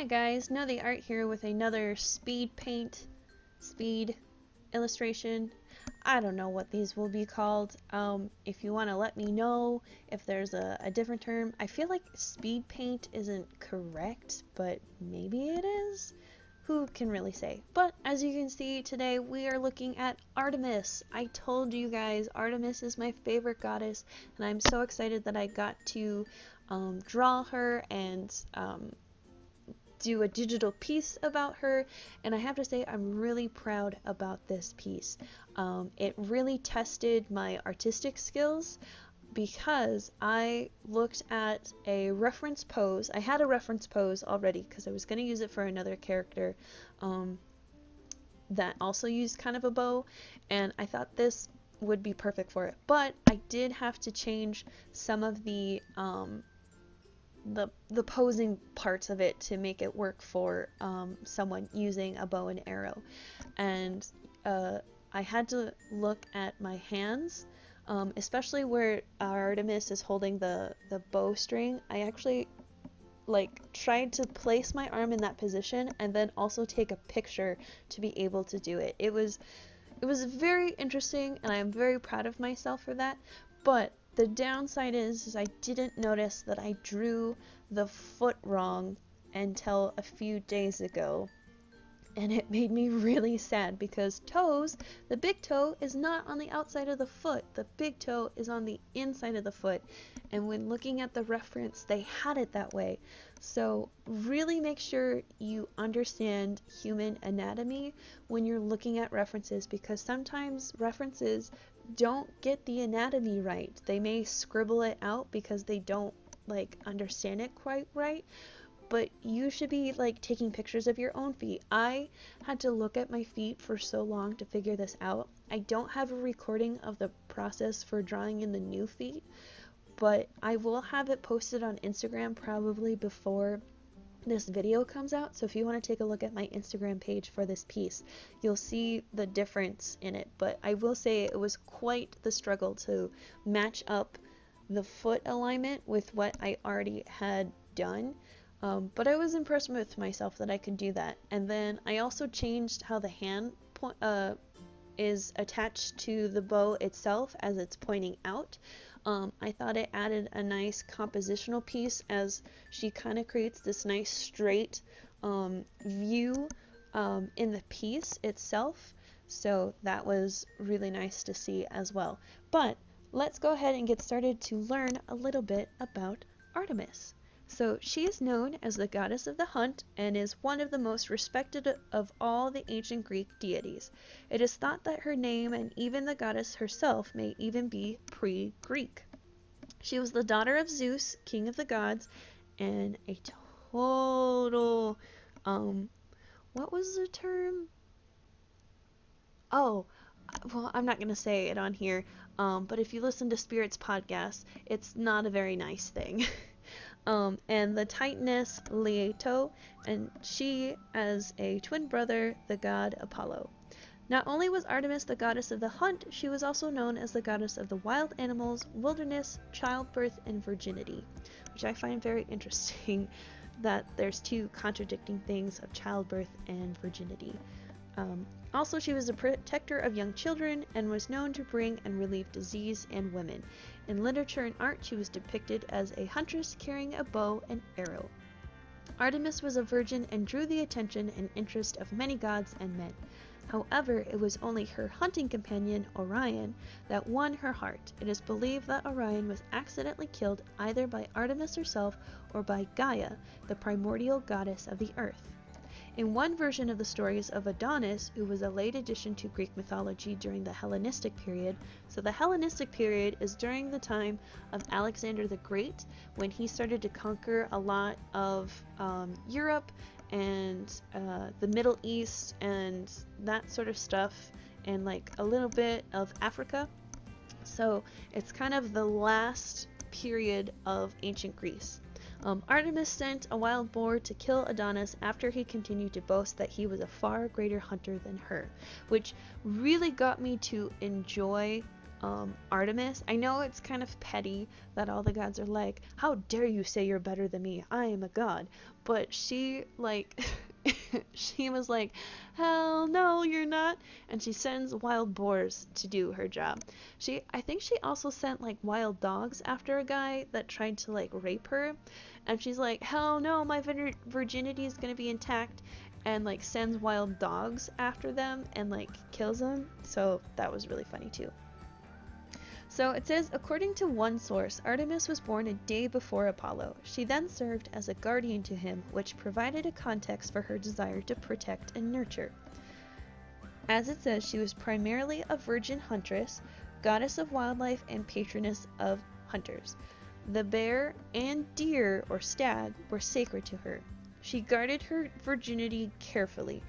Hi guys, Know the Art here with another speed paint, speed illustration. I don't know what these will be called. If you want to let me know if there's a different term. I feel like speed paint isn't correct, but maybe it is. Who can really say? But as you can see today, we are looking at Artemis. I told you guys Artemis is my favorite goddess, and I'm so excited that I got to draw her and do a digital piece about her, and I have to say I'm really proud about this piece. It really tested my artistic skills because I looked at a reference pose. I had a reference pose already because I was going to use it for another character that also used kind of a bow, and I thought this would be perfect for it. But I did have to change some of the posing parts of it to make it work for someone using a bow and arrow. And I had to look at my hands, especially where Artemis is holding the bowstring. I actually tried to place my arm in that position and then also take a picture to be able to do it. It was very interesting, and I'm very proud of myself for that. But the downside is I didn't notice that I drew the foot wrong until a few days ago, and it made me really sad because toes, the big toe is not on the outside of the foot. The big toe is on the inside of the foot, and when looking at the reference, they had it that way. So really make sure you understand human anatomy when you're looking at references, because sometimes references don't get the anatomy right. They may scribble it out because they don't understand it quite right, but you should be taking pictures of your own feet. I had to look at my feet for so long to figure this out. I don't have a recording of the process for drawing in the new feet, but I will have it posted on Instagram probably before this video comes out. So if you want to take a look at my Instagram page for this piece, you'll see the difference in it. But I will say it was quite the struggle to match up the foot alignment with what I already had done. But I was impressed with myself that I could do that. And then I also changed how the hand is attached to the bow itself as it's pointing out. I thought it added a nice compositional piece as she kind of creates this nice straight view in the piece itself. So that was really nice to see as well. But let's go ahead and get started to learn a little bit about Artemis. So she is known as the goddess of the hunt and is one of the most respected of all the ancient Greek deities. It is thought that her name and even the goddess herself may even be pre-Greek. She was the daughter of Zeus, king of the gods, and a total, what was the term? Oh, well, I'm not going to say it on here, but if you listen to Spirit's podcast, it's not a very nice thing. And the Titaness Leto, and she as a twin brother, the god Apollo. Not only was Artemis the goddess of the hunt, she was also known as the goddess of the wild animals, wilderness, childbirth, and virginity, which I find very interesting that there's two contradicting things of childbirth and virginity. Also, she was a protector of young children and was known to bring and relieve disease in women. In literature and art, she was depicted as a huntress carrying a bow and arrow. Artemis was a virgin and drew the attention and interest of many gods and men. However, it was only her hunting companion, Orion, that won her heart. It is believed that Orion was accidentally killed either by Artemis herself or by Gaia, the primordial goddess of the earth. In one version of the stories of Adonis, who was a late addition to Greek mythology during the Hellenistic period, so the Hellenistic period is during the time of Alexander the Great, when he started to conquer a lot of Europe and the Middle East and that sort of stuff, and a little bit of Africa. So it's kind of the last period of ancient Greece. Artemis sent a wild boar to kill Adonis after he continued to boast that he was a far greater hunter than her, which really got me to enjoy Artemis. I know it's kind of petty that all the gods are like, how dare you say you're better than me? I am a god. But she, like, she was like, hell no, you're not. And she sends wild boars to do her job. I think she also sent, like, wild dogs after a guy that tried to, like, rape her. And she's like, hell no, my virginity is gonna be intact. And, like, sends wild dogs after them and, like, kills them. So that was really funny too. So it says, according to one source, Artemis was born a day before Apollo. She then served as a guardian to him, which provided a context for her desire to protect and nurture. As it says, she was primarily a virgin huntress, goddess of wildlife, and patroness of hunters. The bear and deer, or stag, were sacred to her. She guarded her virginity carefully.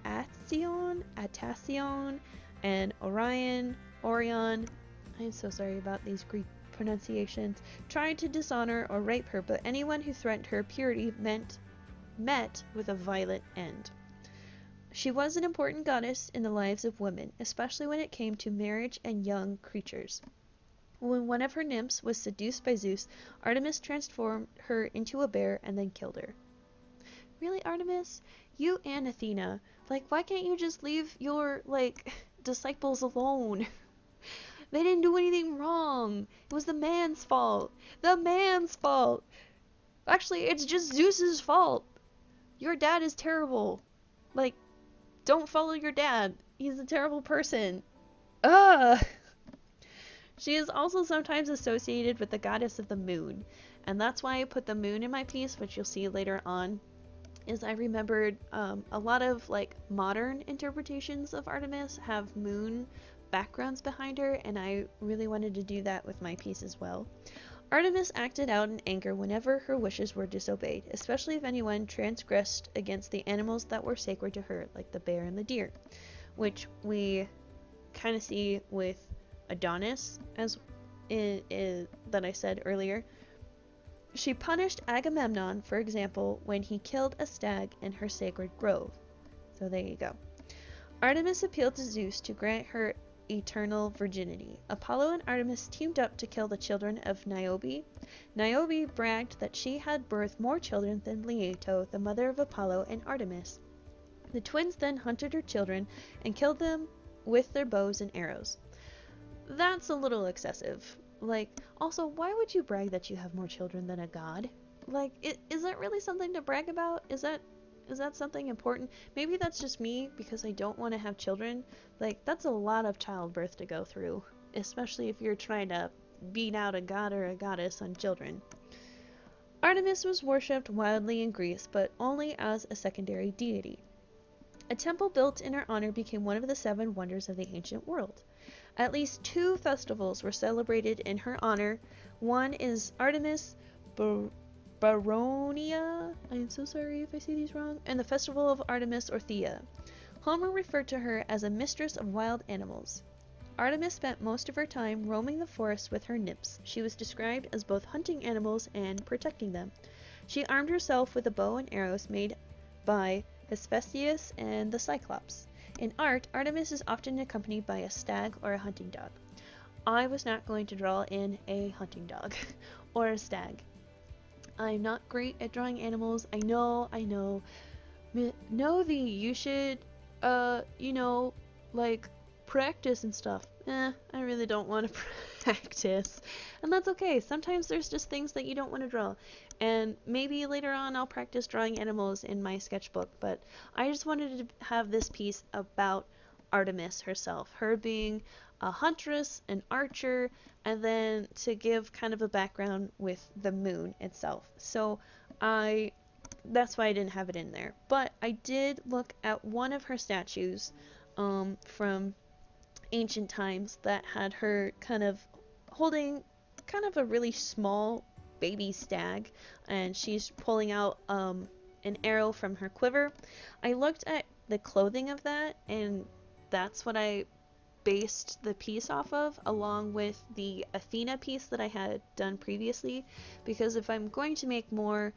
Atacion, and Orion, I'm so sorry about these Greek pronunciations, tried to dishonor or rape her, but anyone who threatened her purity met with a violent end. She was an important goddess in the lives of women, especially when it came to marriage and young creatures. When one of her nymphs was seduced by Zeus, Artemis transformed her into a bear and then killed her. Really, Artemis? You and Athena, like, why can't you just leave your, like, disciples alone? They didn't do anything wrong. It was the man's fault. The man's fault. Actually, it's just Zeus's fault. Your dad is terrible. Like, don't follow your dad. He's a terrible person. Ugh! She is also sometimes associated with the goddess of the moon. And that's why I put the moon in my piece, which you'll see later on. Is I remembered a lot of, like, modern interpretations of Artemis have moon backgrounds behind her, and I really wanted to do that with my piece as well. Artemis acted out in anger whenever her wishes were disobeyed, especially if anyone transgressed against the animals that were sacred to her, like the bear and the deer, which we kind of see with Adonis, as that I said earlier. She punished Agamemnon, for example, when he killed a stag in her sacred grove. So there you go. Artemis appealed to Zeus to grant her eternal virginity. Apollo and Artemis teamed up to kill the children of Niobe. Niobe bragged that she had birthed more children than Leto, the mother of Apollo and Artemis. The twins then hunted her children and killed them with their bows and arrows. That's a little excessive. Like, also, why would you brag that you have more children than a god? Like, is that really something to brag about? Is that something important? Maybe that's just me because I don't want to have children. Like, that's a lot of childbirth to go through, especially if you're trying to beat out a god or a goddess on children. Artemis was worshipped wildly in Greece, but only as a secondary deity. A temple built in her honor became one of the 7 wonders of the ancient world. At least 2 festivals were celebrated in her honor. One is Artemis Baronia, I am so sorry if I say these wrong, and the Festival of Artemis or Thea. Homer referred to her as a mistress of wild animals. Artemis spent most of her time roaming the forest with her nymphs. She was described as both hunting animals and protecting them. She armed herself with a bow and arrows made by Hephaestus and the Cyclops. In art, Artemis is often accompanied by a stag or a hunting dog. I was not going to draw in a hunting dog or a stag. I'm not great at drawing animals. I know. You should, like, practice and stuff. I really don't want to practice. And that's okay. Sometimes there's just things that you don't want to draw. And maybe later on I'll practice drawing animals in my sketchbook, but I just wanted to have this piece about Artemis herself, her being a huntress, an archer, and then to give kind of a background with the moon itself. So that's why I didn't have it in there. But I did look at one of her statues from ancient times that had her kind of holding kind of a really small baby stag, and she's pulling out an arrow from her quiver. I looked at the clothing of that, and that's what I based the piece off of, along with the Athena piece that I had done previously, because if I'm going to make more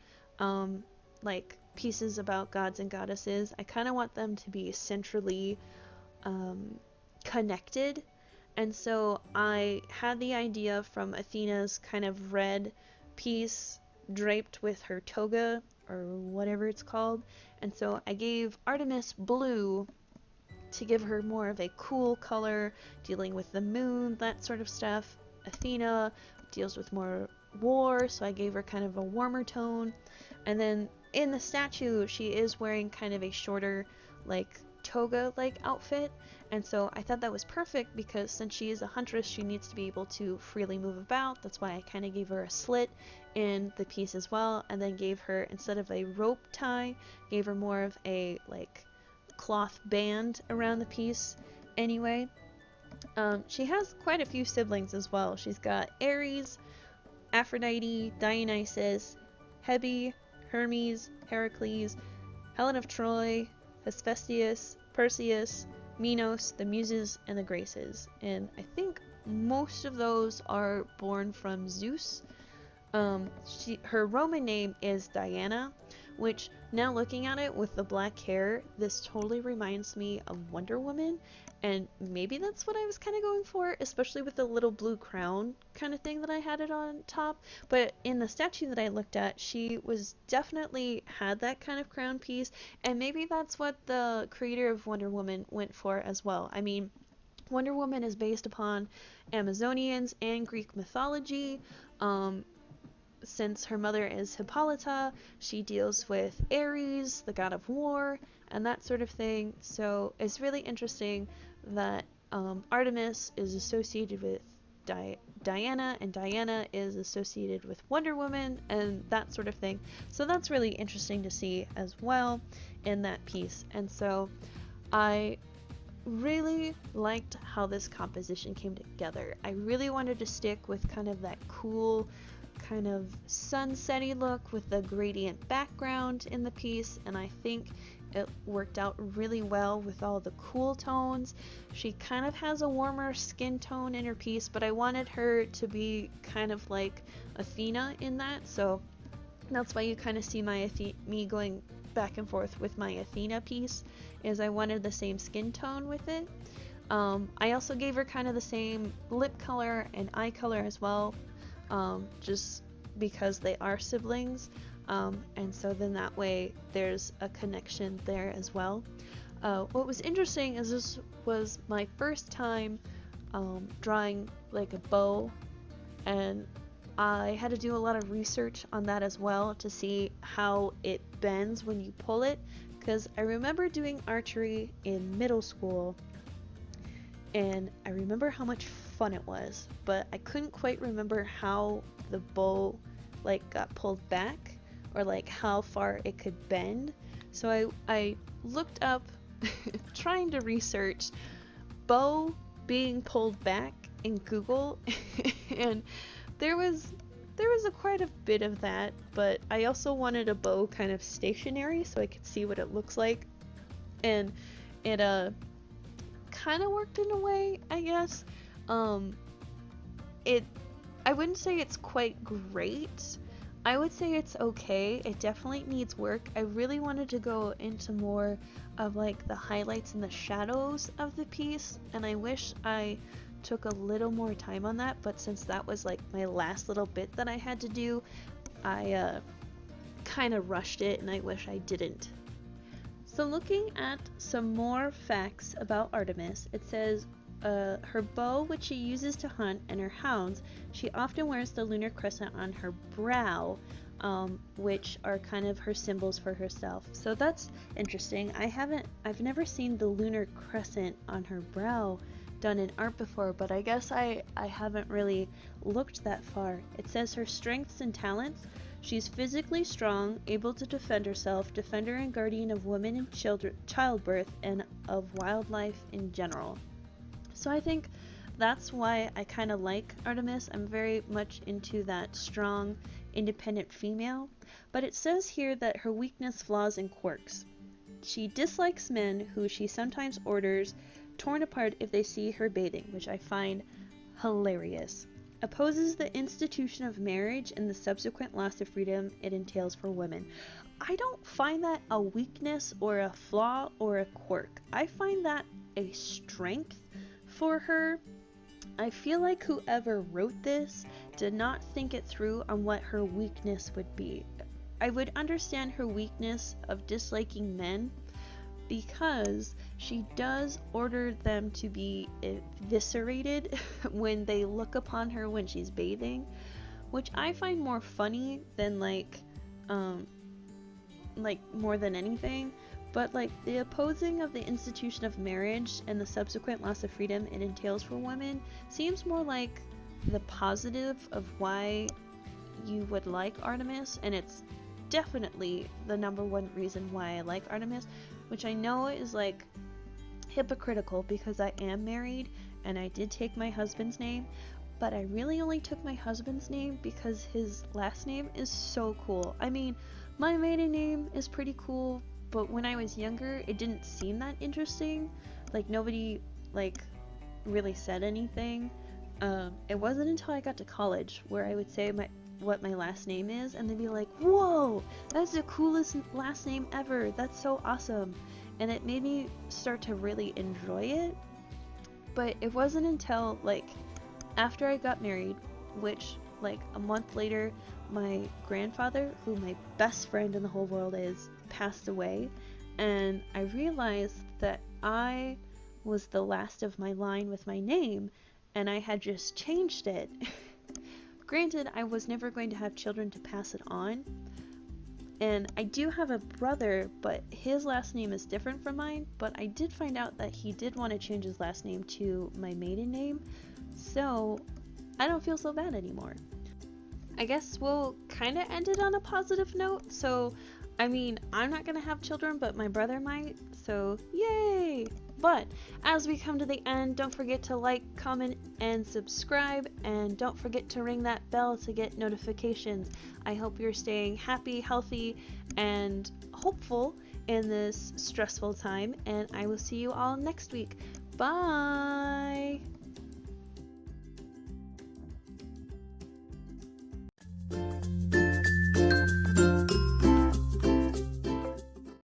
like pieces about gods and goddesses, I kind of want them to be centrally connected, And so I had the idea from Athena's kind of red piece draped with her toga or whatever it's called. And so I gave Artemis blue to give her more of a cool color, dealing with the moon, that sort of stuff. Athena deals with more war, so I gave her kind of a warmer tone. And then in the statue, she is wearing kind of a shorter, like, toga-like outfit. And so I thought that was perfect because since she is a huntress, she needs to be able to freely move about. That's why I kind of gave her a slit in the piece as well, and then gave her, instead of a rope tie, gave her more of a, like, cloth band around the piece anyway. She has quite a few siblings as well. She's got Ares, Aphrodite, Dionysus, Hebe, Hermes, Heracles, Helen of Troy, Hephaestus, Perseus, Minos, the Muses, and the Graces. And I think most of those are born from Zeus. Her Roman name is Diana, which, now looking at it with the black hair, this totally reminds me of Wonder Woman, and maybe that's what I was kind of going for, especially with the little blue crown kind of thing that I had it on top. But in the statue that I looked at, she was definitely had that kind of crown piece, and maybe that's what the creator of Wonder Woman went for as well. I mean, Wonder Woman is based upon Amazonians and Greek mythology. Since her mother is Hippolyta, she deals with Ares, the god of war, and that sort of thing. So it's really interesting that Artemis is associated with Diana, and Diana is associated with Wonder Woman, and that sort of thing. So that's really interesting to see as well in that piece. And so I really liked how this composition came together. I really wanted to stick with kind of that cool kind of sunsetty look with the gradient background in the piece, and I think it worked out really well with all the cool tones. She kind of has a warmer skin tone in her piece, but I wanted her to be kind of like Athena in that, so that's why you kind of see me going back and forth with my Athena piece, is I wanted the same skin tone with it. I also gave her kind of the same lip color and eye color as well, just because they are siblings, and so then that way there's a connection there as well. What was interesting is this was my first time drawing like a bow, and I had to do a lot of research on that as well to see how it bends when you pull it, because I remember doing archery in middle school and I remember how much fun it was, but I couldn't quite remember how the bow like got pulled back or like how far it could bend. So I looked up trying to research bow being pulled back in Google and there was quite a bit of that, but I also wanted a bow kind of stationary so I could see what it looks like, and it kind of worked in a way, I guess. I wouldn't say it's quite great. I would say it's okay. It definitely needs work. I really wanted to go into more of like the highlights and the shadows of the piece, and I wish I took a little more time on that, but since that was like my last little bit that I had to do, I kind of rushed it, and I wish I didn't. So looking at some more facts about Artemis, it says her bow, which she uses to hunt, and her hounds, she often wears the lunar crescent on her brow, which are kind of her symbols for herself. So that's interesting. I've never seen the lunar crescent on her brow done in art before, but I guess I haven't really looked that far. It says her strengths and talents. She's physically strong, able to defend herself, defender and guardian of women and childbirth, and of wildlife in general. So I think that's why I kind of like Artemis. I'm very much into that strong, independent female. But it says here that her weakness, flaws, and quirks. She dislikes men who she sometimes orders torn apart if they see her bathing, which I find hilarious. Opposes the institution of marriage and the subsequent loss of freedom it entails for women. I don't find that a weakness or a flaw or a quirk. I find that a strength for her, I feel like whoever wrote this did not think it through on what her weakness would be. I would understand her weakness of disliking men because she does order them to be eviscerated when they look upon her when she's bathing, which I find more funny than like more than anything. But like the opposing of the institution of marriage and the subsequent loss of freedom it entails for women seems more like the positive of why you would like Artemis, and it's definitely the number one reason why I like Artemis, which I know is like hypocritical because I am married and I did take my husband's name, but I really only took my husband's name because his last name is so cool. I mean, my maiden name is pretty cool, but when I was younger, it didn't seem that interesting. Like, nobody, like, really said anything. It wasn't until I got to college where I would say what my last name is, and they'd be like, whoa, that's the coolest last name ever. That's so awesome. And it made me start to really enjoy it. But it wasn't until, like, after I got married, which, like, a month later, my grandfather, who my best friend in the whole world is, passed away, and I realized that I was the last of my line with my name, and I had just changed it. Granted, I was never going to have children to pass it on, and I do have a brother, but his last name is different from mine, but I did find out that he did want to change his last name to my maiden name, so I don't feel so bad anymore. I guess we'll kind of end it on a positive note. So, I mean, I'm not gonna have children, but my brother might, so yay! But as we come to the end, don't forget to like, comment, and subscribe, and don't forget to ring that bell to get notifications. I hope you're staying happy, healthy, and hopeful in this stressful time, and I will see you all next week. Bye!